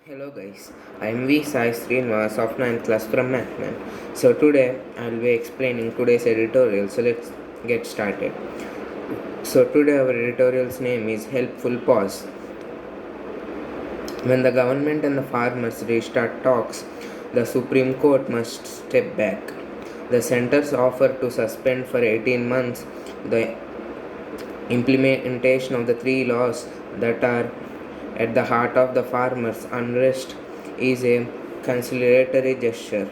Hello guys, I am V Sai Srinivas of 9th class from MathMan. So today I will be explaining today's editorial. So let's get started. So today our editorial's name is Helpful Pause. When the government and the farmers restart talks, the Supreme Court must step back. The center's offer to suspend for 18 months the implementation of the three laws that are at the heart of the farmers' unrest is a conciliatory gesture.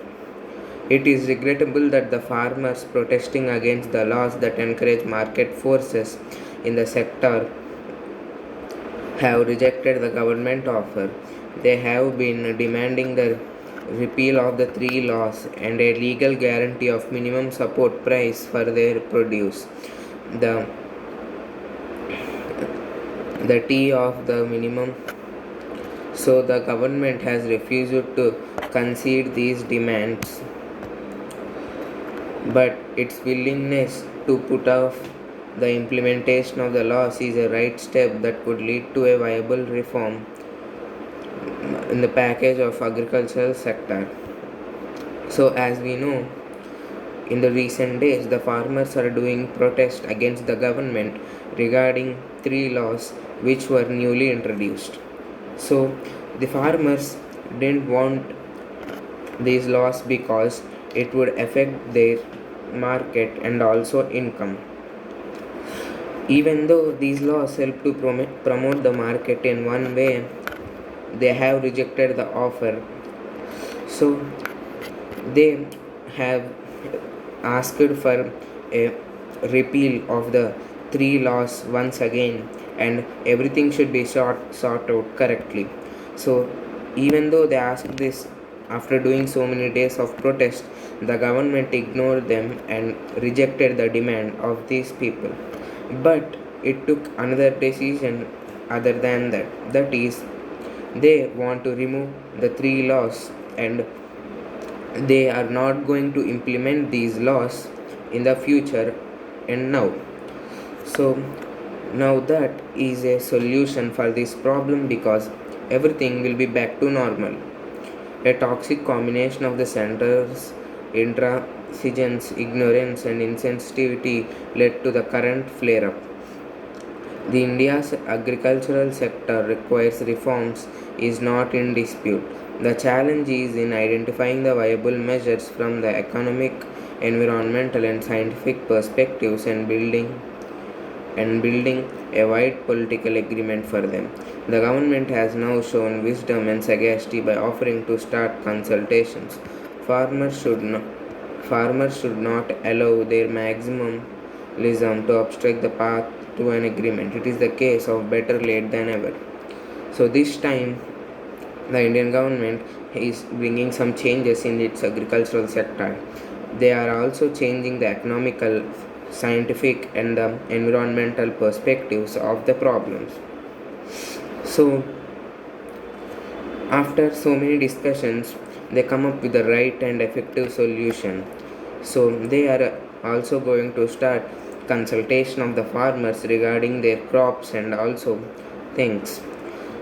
It is regrettable that the farmers protesting against the laws that encourage market forces in the sector have rejected the government offer. They have been demanding the repeal of the three laws and a legal guarantee of minimum support price for their produce. The the T of the minimum. So the government has refused to concede these demands, but its willingness to put off the implementation of the laws is a right step that could lead to a viable reform in the package of agricultural sector. So as we know, in the recent days, the farmers are doing protest against the government regarding three laws which were newly introduced. So the farmers didn't want these laws because it would affect their market and also income. Even though these laws help to promote the market in one way, they have rejected the offer. So they have asked for a repeal of the three laws once again, and everything should be sort out correctly. So even though they asked this after doing so many days of protest, the government ignored them and rejected the demand of these people. But it took another decision other than that. That is, they want to remove the three laws and they are not going to implement these laws in the future and now. So now that is a solution for this problem because everything will be back to normal. A toxic combination of the center's intransigence, ignorance, and insensitivity led to the current flare up. The India's agricultural sector requires reforms is not in dispute. The challenge is in identifying the viable measures from the economic, environmental, and scientific perspectives and building a wide political agreement for them. The government has now shown wisdom and sagacity by offering to start consultations. Farmers should not, farmers should not allow their maximalism to obstruct the path to an agreement. It is the case of better late than ever. So this time, the Indian government is bringing some changes in its agricultural sector. They are also changing the economical, scientific, and the environmental perspectives of the problems. So, after so many discussions, they come up with the right and effective solution. So, they are also going to start consultation of the farmers regarding their crops and also things.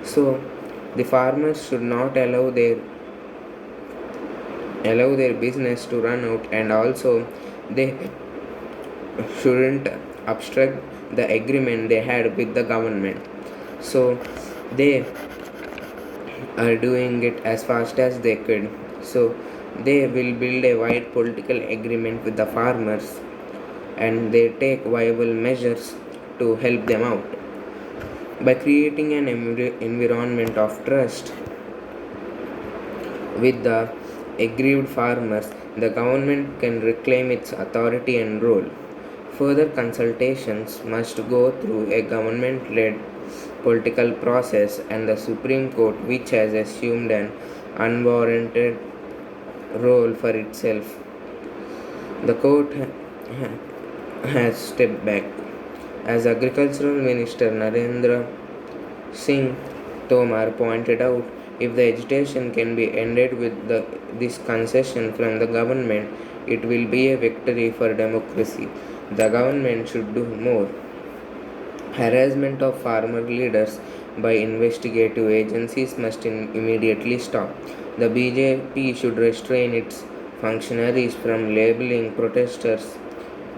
So, the farmers should not allow their business to run out, and also they shouldn't obstruct the agreement they had with the government. So they are doing it as fast as they could. So they will build a wide political agreement with the farmers and they take viable measures to help them out. By creating an environment of trust with the aggrieved farmers, the government can reclaim its authority and role. Further consultations must go through a government led political process, and the Supreme Court, which has assumed an unwarranted role for itself, the court has stepped back. As Agricultural Minister Narendra Singh Tomar pointed out, if the agitation can be ended with this concession from the government, it will be a victory for democracy. The government should do more. Harassment of farmer leaders by investigative agencies must immediately stop. The BJP should restrain its functionaries from labeling protesters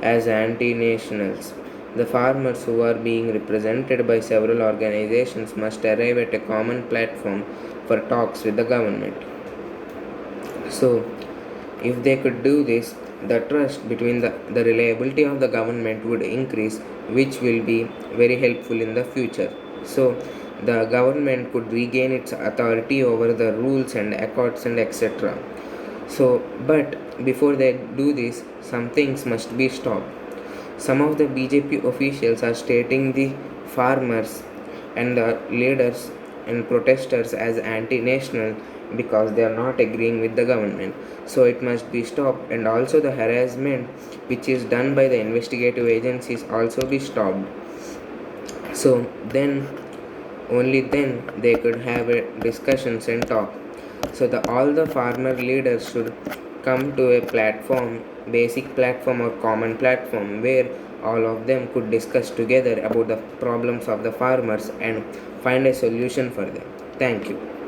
as anti-nationals. The farmers who are being represented by several organizations must arrive at a common platform for talks with the government. So, if they could do this, the trust between the reliability of the government would increase, which will be very helpful in the future. So, the government could regain its authority over the rules and accords and etc. So, but before they do this, some things must be stopped. Some of the BJP officials are stating the farmers and the leaders and protesters as anti-national because they are not agreeing with the government. So it must be stopped, and also the harassment which is done by the investigative agencies also be stopped. So then only then they could have a discussions and talk. So all the farmer leaders should come to a platform, basic platform or common platform, where all of them could discuss together about the problems of the farmers and find a solution for them. Thank you.